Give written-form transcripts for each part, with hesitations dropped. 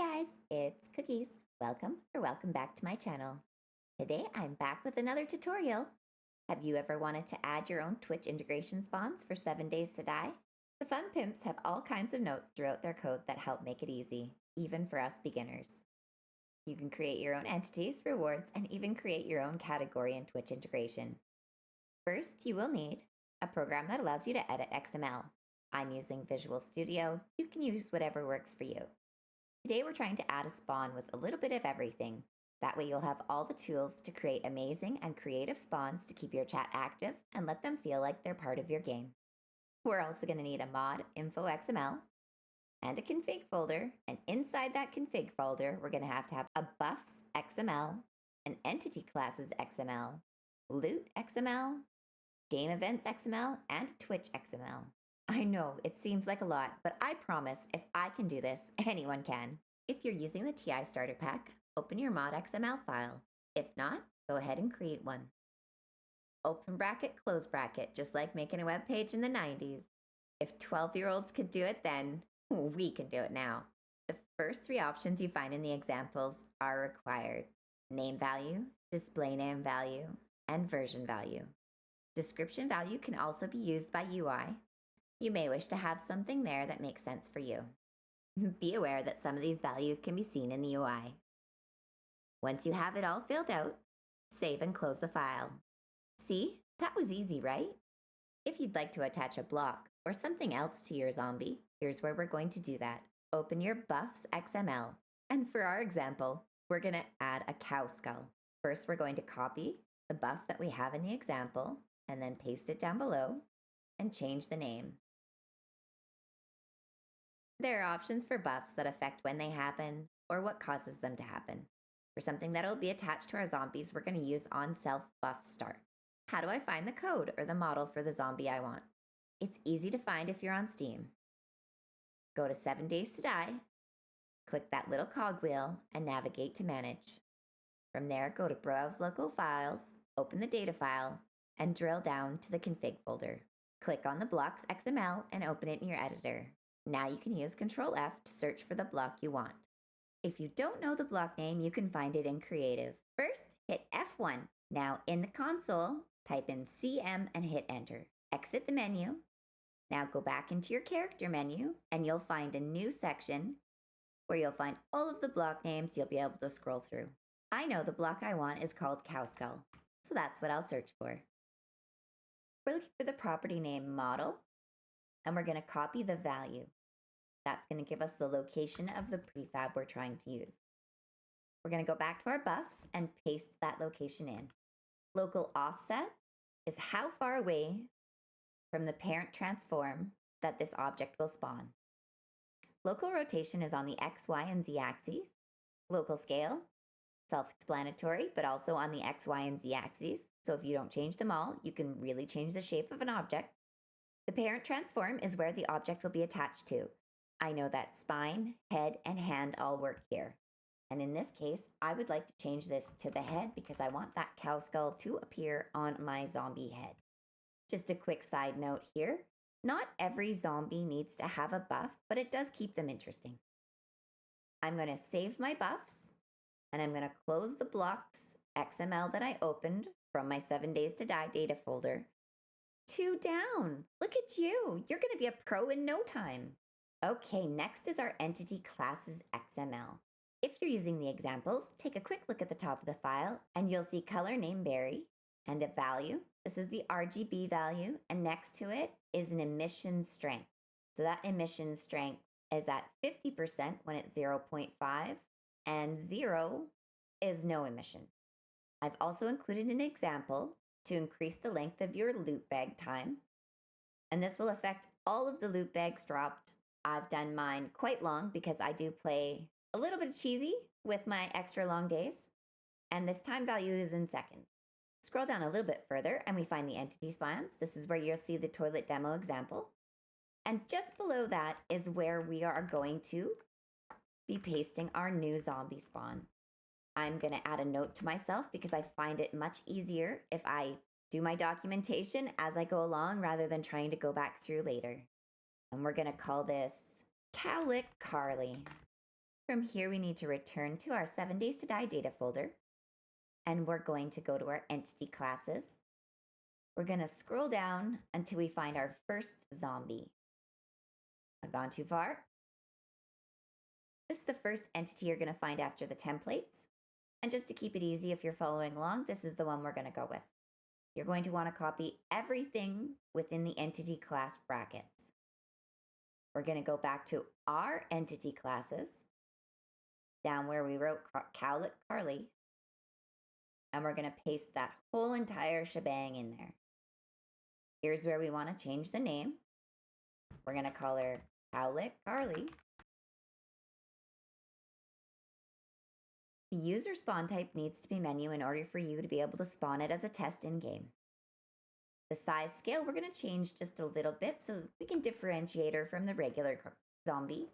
guys, it's Cookies. Welcome back to my channel. Today I'm back with another tutorial. Have you ever wanted to add your own Twitch integration spawns for 7 Days to Die? The Fun Pimps have all kinds of notes throughout their code that help make it easy, even for us beginners. You can create your own entities, rewards, and even create your own category in Twitch integration. First, you will need a program that allows you to edit XML. I'm using Visual Studio. You can use whatever works for you. Today we're trying to add a spawn with a little bit of everything. That way you'll have all the tools to create amazing and creative spawns to keep your chat active and let them feel like they're part of your game. We're also going to need a mod info XML and a config folder, and inside that config folder we're going to have a buffs XML, an entity classes XML, loot XML, game events XML, and Twitch XML. I know, it seems like a lot, but I promise if I can do this, anyone can. If you're using the TI starter pack, open your mod XML file. If not, go ahead and create one. Open bracket, close bracket, just like making a web page in the 90s. If 12-year-olds could do it then, we can do it now. The first three options you find in the examples are required: name value, display name value, and version value. Description value can also be used by UI. You may wish to have something there that makes sense for you. Be aware that some of these values can be seen in the UI. Once you have it all filled out, save and close the file. See, that was easy, right? If you'd like to attach a block or something else to your zombie, here's where we're going to do that. Open your buffs XML. And for our example, we're going to add a cow skull. First, we're going to copy the buff that we have in the example and then paste it down below and change the name. There are options for buffs that affect when they happen or what causes them to happen. For something that will be attached to our zombies, we're going to use onSelf buff start. How do I find the code or the model for the zombie I want? It's easy to find if you're on Steam. Go to 7 Days to Die, click that little cogwheel, and navigate to Manage. From there, go to Browse Local Files, open the data file, and drill down to the config folder. Click on the blocks XML and open it in your editor. Now you can use Ctrl F to search for the block you want. If you don't know the block name, you can find it in Creative. First, hit F1. Now in the console, type in CM and hit Enter. Exit the menu. Now go back into your character menu and you'll find a new section where you'll find all of the block names you'll be able to scroll through. I know the block I want is called Cow Skull, so that's what I'll search for. We're looking for the property name model, and we're going to copy the value. That's going to give us the location of the prefab we're trying to use. We're going to go back to our buffs and paste that location in. Local offset is how far away from the parent transform that this object will spawn. Local rotation is on the X, Y, and Z axes. Local scale, self-explanatory, but also on the X, Y, and Z axes. So if you don't change them all, you can really change the shape of an object. The parent transform is where the object will be attached to. I know that spine, head, and hand all work here. And in this case, I would like to change this to the head because I want that cow skull to appear on my zombie head. Just a quick side note here. Not every zombie needs to have a buff, but it does keep them interesting. I'm going to save my buffs, and I'm going to close the blocks XML that I opened from my 7 Days to Die data folder. 2 down. Look at you. You're going to be a pro in no time. Okay, next is our entity classes XML. If you're using the examples, take a quick look at the top of the file and you'll see color name berry and a value. This is the RGB value, and next to it is an emission strength. So that emission strength is at 50% when it's 0.5 and 0 is no emission. I've also included an example to increase the length of your loot bag time, and this will affect all of the loot bags dropped. I've done mine quite long because I do play a little bit cheesy with my extra long days, and this time value is in seconds. Scroll down a little bit further and we find the entity spawns. This is where you'll see the toilet demo example. And just below that is where we are going to be pasting our new zombie spawn. I'm going to add a note to myself because I find it much easier if I do my documentation as I go along rather than trying to go back through later. And we're going to call this Cowlick Carly. From here, we need to return to our 7 Days to Die data folder, and we're going to go to our entity classes. We're going to scroll down until we find our first zombie. I've gone too far. This is the first entity you're going to find after the templates. And just to keep it easy, if you're following along, this is the one we're going to go with. You're going to want to copy everything within the entity class brackets. We're going to go back to our entity classes, down where we wrote Cowlick Carly, and we're going to paste that whole entire shebang in there. Here's where we want to change the name. We're going to call her Cowlick Carly. The user spawn type needs to be menu in order for you to be able to spawn it as a test in-game. The size scale we're going to change just a little bit so we can differentiate her from the regular zombie.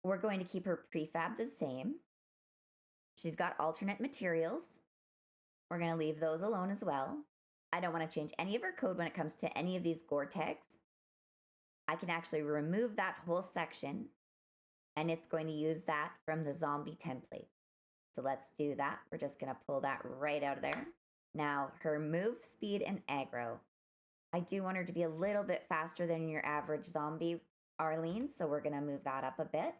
We're going to keep her prefab the same. She's got alternate materials. We're going to leave those alone as well. I don't want to change any of her code when it comes to any of these gore tags. I can actually remove that whole section, and it's going to use that from the zombie template. So let's do that. We're just going to pull that right out of there. Now, her move, speed, and aggro. I do want her to be a little bit faster than your average zombie, Arlene, so we're going to move that up a bit.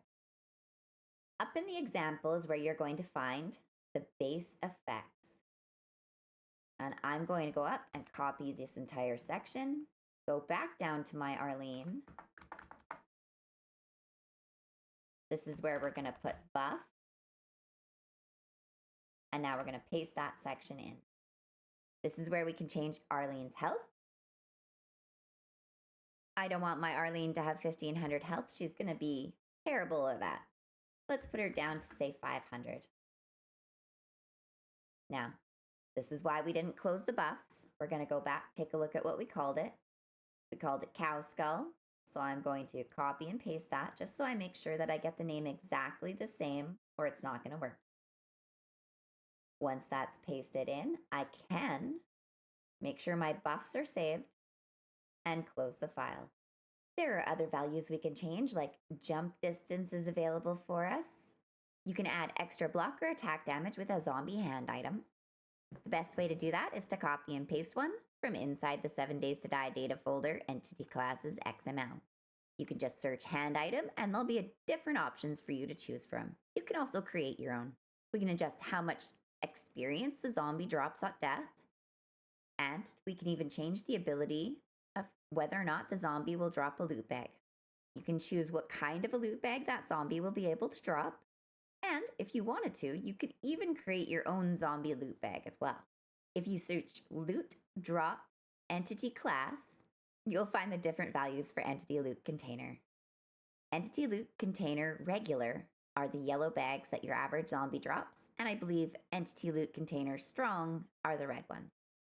Up in the example is where you're going to find the base effects. And I'm going to go up and copy this entire section, go back down to my Arlene. This is where we're going to put buff. And now we're going to paste that section in. This is where we can change Arlene's health. I don't want my Arlene to have 1500 health. She's going to be terrible at that. Let's put her down to say 500. Now, this is why we didn't close the buffs. We're going to go back, take a look at what we called it. We called it Cow Skull. So I'm going to copy and paste that just so I make sure that I get the name exactly the same or it's not going to work. Once that's pasted in, I can make sure my buffs are saved and close the file. There are other values we can change, like jump distance is available for us. You can add extra block or attack damage with a zombie hand item. The best way to do that is to copy and paste one from inside the 7 Days to Die data folder, entity classes XML. You can just search hand item and there'll be different options for you to choose from. You can also create your own. We can adjust how much experience the zombie drops at death, and we can even change the ability of whether or not the zombie will drop a loot bag. You can choose what kind of a loot bag that zombie will be able to drop, and if you wanted to, you could even create your own zombie loot bag as well. If you search loot drop entity class, you'll find the different values for entity loot container. Entity loot container regular are the yellow bags that your average zombie drops, and I believe entity loot container strong are the red ones.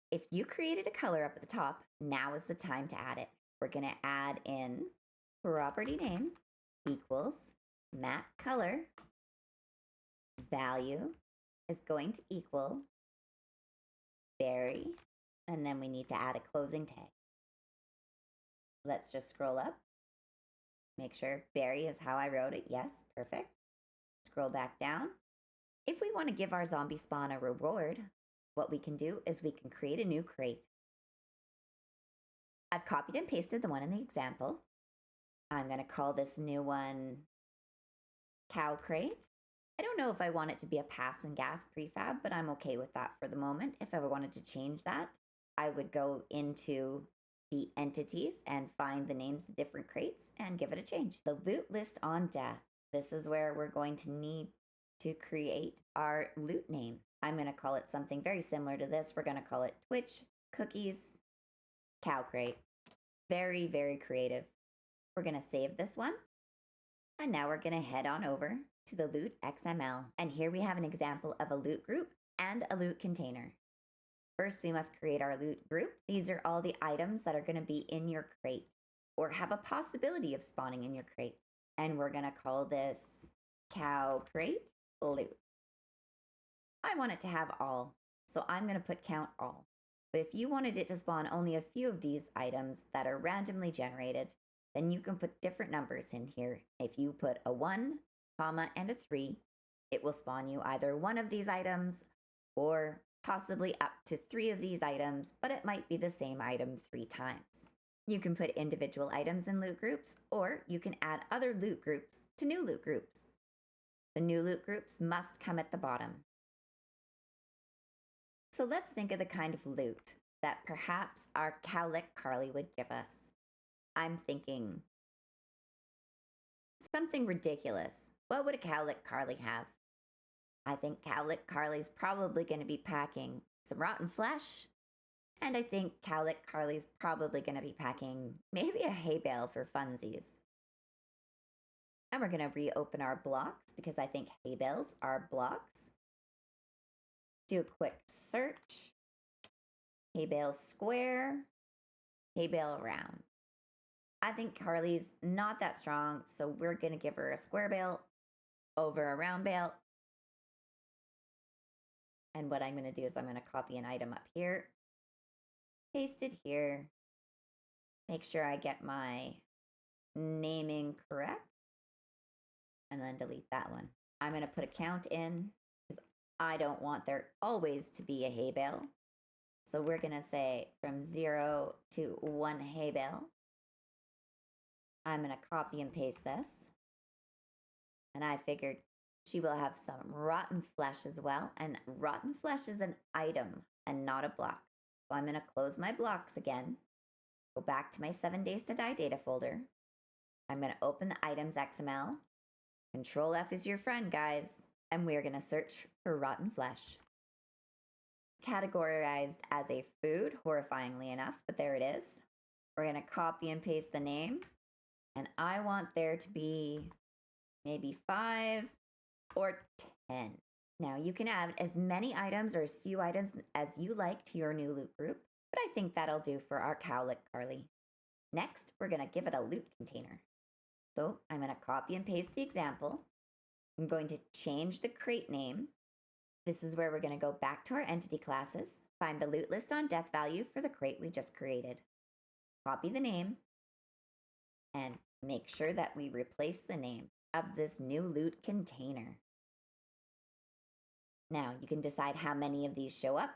If you created a color up at the top, now is the time to add it. We're going to add in property name equals matte color. Value is going to equal berry, and then we need to add a closing tag. Let's just scroll up. Make sure berry is how I wrote it. Yes, perfect. Scroll back down. If we want to give our zombie spawn a reward, what we can do is we can create a new crate. I've copied and pasted the one in the example. I'm going to call this new one Cow Crate. I don't know if I want it to be a pass and gas prefab, but I'm okay with that for the moment. If I wanted to change that, I would go into the entities and find the names of different crates and give it a change. The loot list on death. This is where we're going to need to create our loot name. I'm going to call it something very similar to this. We're going to call it Twitch Cookies Cow Crate. Very, very creative. We're going to save this one. And now we're going to head on over to the loot XML. And here we have an example of a loot group and a loot container. First, we must create our loot group. These are all the items that are going to be in your crate or have a possibility of spawning in your crate. And we're going to call this Cow Crate Loot. I want it to have all, so I'm going to put count all. But if you wanted it to spawn only a few of these items that are randomly generated, then you can put different numbers in here. If you put a 1, comma, and a 3, it will spawn you either one of these items or possibly up to 3 of these items, but it might be the same item 3 times. You can put individual items in loot groups, or you can add other loot groups to new loot groups. The new loot groups must come at the bottom. So let's think of the kind of loot that perhaps our Cowlick Carly would give us. I'm thinking something ridiculous. What would a Cowlick Carly have? I think Cowlick Carly's probably going to be packing some rotten flesh. And I think Cowlick Carly's probably going to be packing maybe a hay bale for funsies. And we're going to reopen our blocks because I think hay bales are blocks. Do a quick search. Hay bale square, hay bale round. I think Carly's not that strong, so we're going to give her a square bale over a round bale. And what I'm going to do is I'm going to copy an item up here, paste it here, make sure I get my naming correct, and then delete that one. I'm going to put a count in because I don't want there always to be a hay bale. So we're going to say from 0 to 1 hay bale. I'm going to copy and paste this. And I figured she will have some rotten flesh as well. And rotten flesh is an item and not a block. So I'm going to close my blocks again. Go back to my 7 Days to Die data folder. I'm going to open the items XML. Control F is your friend, guys. And we're going to search for rotten flesh. Categorized as a food, horrifyingly enough, but there it is. We're going to copy and paste the name. And I want there to be maybe 5 or 10. Now you can add as many items or as few items as you like to your new loot group, but I think that'll do for our Cowlick Carly. Next, we're going to give it a loot container. So I'm going to copy and paste the example. I'm going to change the crate name. This is where we're going to go back to our entity classes, find the loot list on death value for the crate we just created. Copy the name, and make sure that we replace the name of this new loot container. Now you can decide how many of these show up,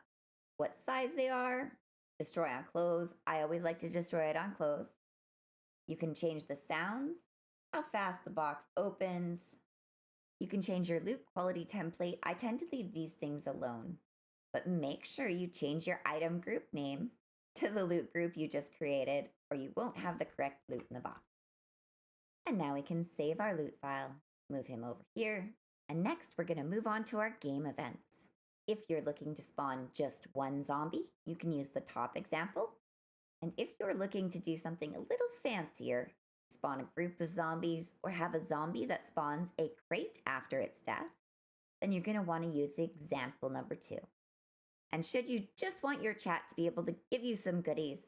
what size they are, destroy on close. I always like to destroy it on close. You can change the sounds, how fast the box opens. You can change your loot quality template. I tend to leave these things alone, but make sure you change your item group name to the loot group you just created, or you won't have the correct loot in the box. And now we can save our loot file, move him over here, and next we're going to move on to our game events. If you're looking to spawn just one zombie, you can use the top example. And if you're looking to do something a little fancier, spawn a group of zombies or have a zombie that spawns a crate after its death, then you're going to want to use the example number 2. And should you just want your chat to be able to give you some goodies,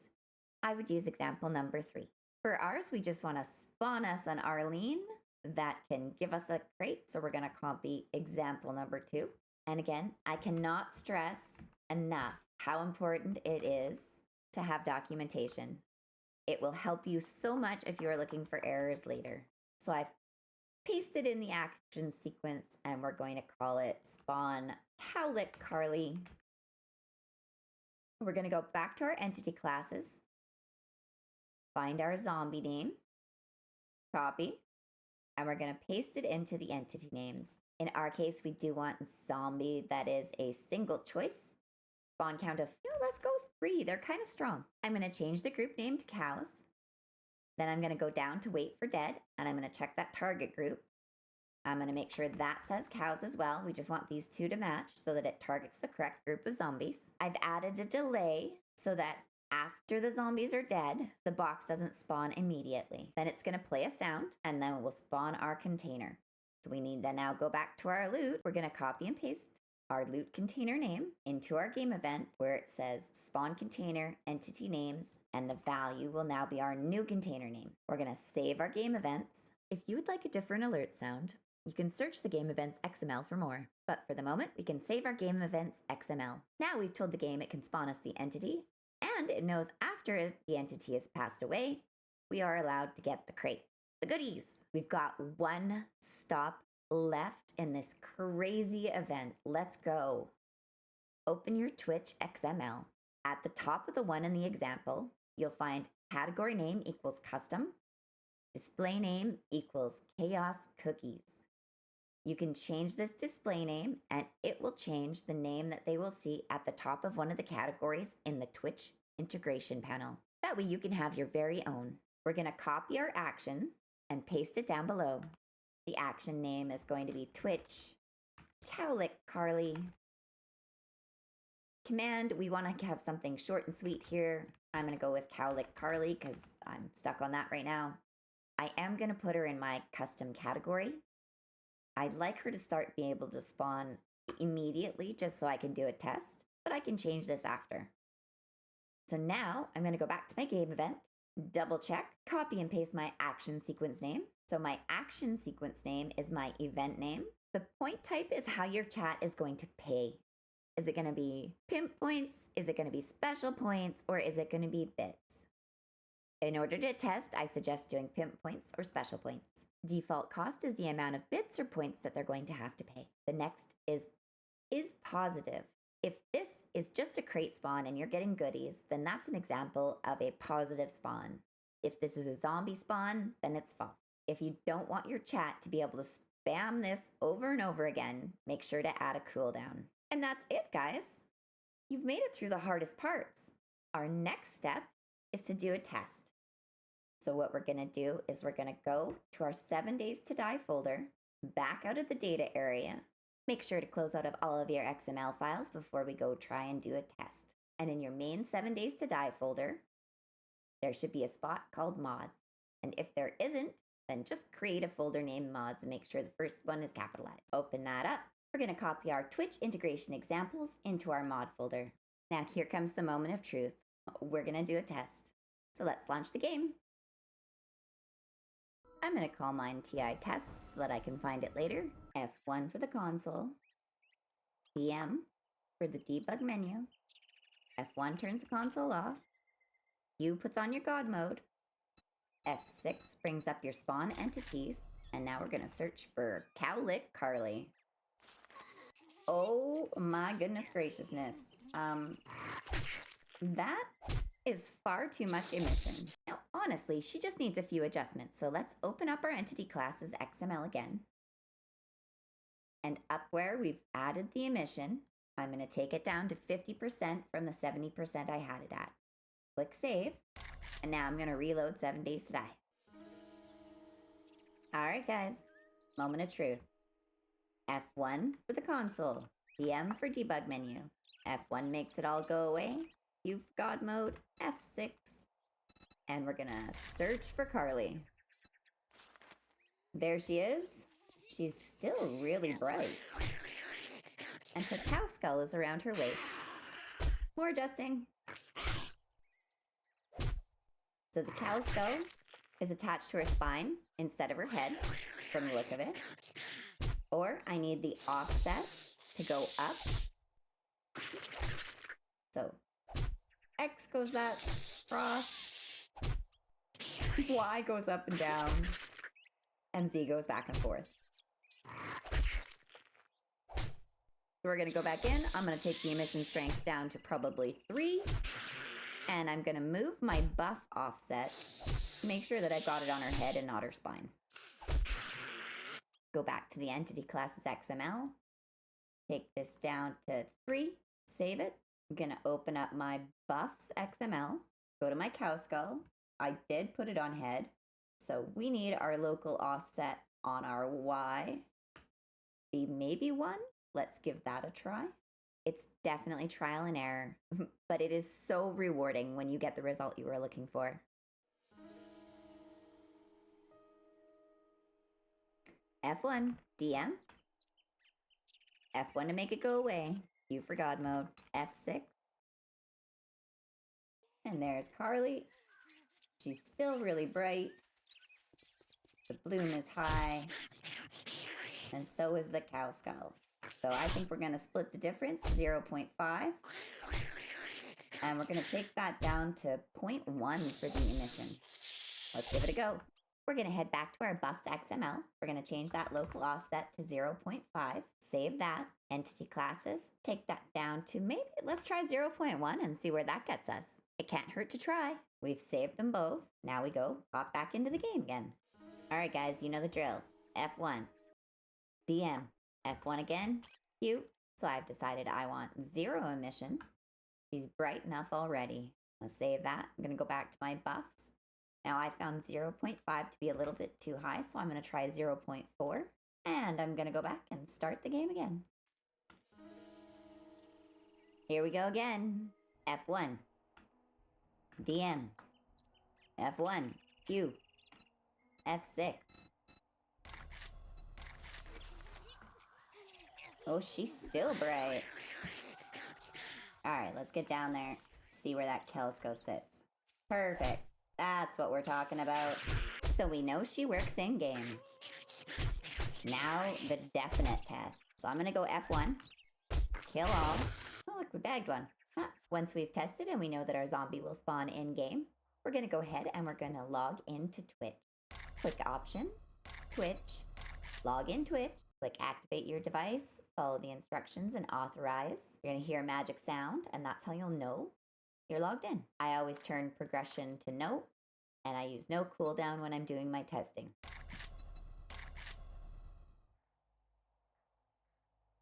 I would use example number 3. For ours, we just want to spawn us an Arlene that can give us a crate. So we're going to copy example number 2. And again, I cannot stress enough how important it is to have documentation. It will help you so much if you're looking for errors later. So I've pasted in the action sequence and we're going to call it spawn Cowlick Carly. We're going to go back to our entity classes, find our zombie name, copy, and we're going to paste it into the entity names. In our case, we do want zombie that is a single choice. Spawn count of, let's go 3. They're kind of strong. I'm going to change the group name to cows. Then I'm going to go down to wait for dead, and I'm going to check that target group. I'm going to make sure that says cows as well. We just want these 2 to match so that it targets the correct group of zombies. I've added a delay so that after the zombies are dead, the box doesn't spawn immediately. Then it's going to play a sound, and then we'll spawn our container. So we need to now go back to our loot. We're going to copy and paste our loot container name into our game event where it says spawn container, entity names, and the value will now be our new container name. We're going to save our game events. If you would like a different alert sound, you can search the game events XML for more. But for the moment, we can save our game events XML. Now we've told the game it can spawn us the entity, and it knows after the entity has passed away, we are allowed to get the crate. The goodies. We've got one-stop left in this crazy event. Let's go. Open your Twitch XML. At the top of the one in the example, you'll find category name equals custom, display name equals chaos cookies. You can change this display name and it will change the name that they will see at the top of one of the categories in the Twitch integration panel. That way you can have your very own. We're going to copy our action and paste it down below. The action name is going to be Twitch Cowlick Carly. Command, we want to have something short and sweet here. I'm going to go with Cowlick Carly because I'm stuck on that right now. I am going to put her in my custom category. I'd like her to start being able to spawn immediately just so I can do a test, but I can change this after. So now I'm going to go back to my game event, double check, copy and paste my action sequence name. So my action sequence name is my event name. The point type is how your chat is going to pay. Is it going to be pimp points? Is it going to be special points? Or is it going to be bits? In order to test, I suggest doing pimp points or special points. Default cost is the amount of bits or points that they're going to have to pay. The next is positive. If this is just a crate spawn and you're getting goodies, then that's an example of a positive spawn. If this is a zombie spawn, then it's false. If you don't want your chat to be able to spam this over and over again, make sure to add a cooldown. And that's it, guys. You've made it through the hardest parts. Our next step is to do a test. So what we're going to do is we're going to go to our 7 days to die folder, back out of the data area. Make sure to close out of all of your XML files before we go try and do a test. And in your main 7 days to die folder, there should be a spot called mods. And if there isn't, then just create a folder named mods and make sure the first one is capitalized. Open that up. We're going to copy our Twitch integration examples into our mod folder. Now here comes the moment of truth. We're going to do a test. So let's launch the game. I'm going to call mine TI test so that I can find it later. F1 for the console. DM for the debug menu. F1 turns the console off. U puts on your God mode. F6 brings up your spawn entities. And now we're going to search for Cowlick Carly. Oh my goodness graciousness. That is far too much emission. Now, honestly, she just needs a few adjustments. So let's open up our entity classes XML again. And up where we've added the emission, I'm going to take it down to 50% from the 70% I had it at. Click save. And now I'm going to reload 7 days to die. All right, guys. Moment of truth. F1 for the console. DM for debug menu. F1 makes it all go away. U for God mode. F6. And we're gonna search for Carly. There she is. She's still really bright. And her cow skull is around her waist. More adjusting. So the cow skull is attached to her spine instead of her head, from the look of it. Or I need the offset to go up. So X goes that cross, Y goes up and down, and Z goes back and forth. So we're going to go back in. I'm going to take the emission strength down to probably 3. And I'm going to move my buff offset to make sure that I've got it on her head and not her spine. Go back to the entity classes XML. Take this down to 3. Save it. I'm going to open up my buffs XML. Go to my cow skull. I did put it on head. So we need our local offset on our Y. Be maybe 1. Let's give that a try. It's definitely trial and error, but it is so rewarding when you get the result you were looking for. F1, DM. F1 to make it go away. U for God mode. F6. And there's Carly. She's still really bright. The bloom is high. And so is the cow skull. So I think we're going to split the difference, 0.5. And we're going to take that down to 0.1 for the emission. Let's give it a go. We're going to head back to our buffs XML. We're going to change that local offset to 0.5. Save that. Entity classes. Take that down to maybe, let's try 0.1 and see where that gets us. It can't hurt to try. We've saved them both. Now we go hop back into the game again. All right, guys, you know the drill. F1. DM. F1 again. Q. So I've decided I want 0 emission. She's bright enough already. I'm going to save that. I'm going to go back to my buffs. Now I found 0.5 to be a little bit too high, so I'm going to try 0.4. And I'm going to go back and start the game again. Here we go again. F1. DM. F1. Q. F6. Oh, she's still bright. All right, let's get down there. See where that Kelsko sits. Perfect. That's what we're talking about. So we know she works in game. Now the definite test. So I'm going to go F1. Kill all. Oh, look, we bagged one. Huh. Once we've tested and we know that our zombie will spawn in game, we're going to go ahead and we're going to log into Twitch. Click Options, Twitch, log in Twitch, click Activate your device, follow the instructions and authorize. You're going to hear a magic sound and that's how you'll know you're logged in. I always turn progression to no, and I use no cooldown when I'm doing my testing.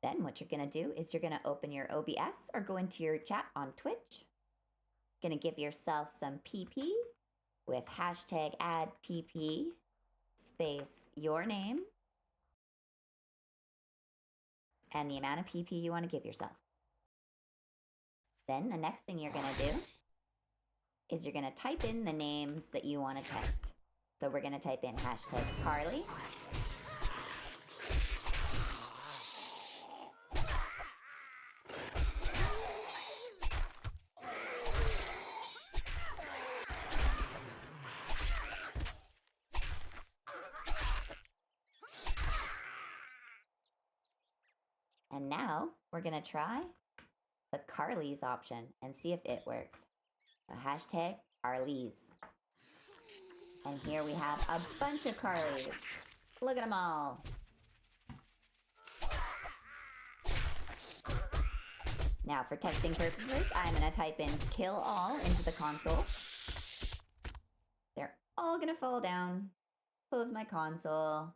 Then what you're going to do is you're going to open your OBS or go into your chat on Twitch. Going to give yourself some PP with hashtag add PP space your name and the amount of PP you want to give yourself. Then the next thing you're going to do is you're going to type in the names that you want to test. So we're going to type in hashtag Carly. And now we're going to try the Carly's option and see if it works. So hashtag Carly's. And here we have a bunch of Carlys. Look at them all. Now for testing purposes, I'm going to type in kill all into the console. They're all going to fall down. Close my console.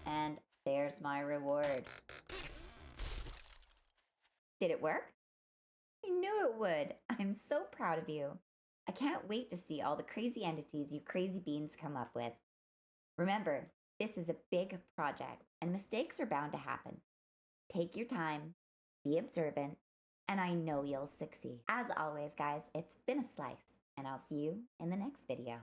And there's my reward. Did it work? I knew it would. I'm so proud of you. I can't wait to see all the crazy entities you crazy beans come up with. Remember, this is a big project and mistakes are bound to happen. Take your time, be observant, and I know you'll succeed. As always, guys, it's been a slice, and I'll see you in the next video.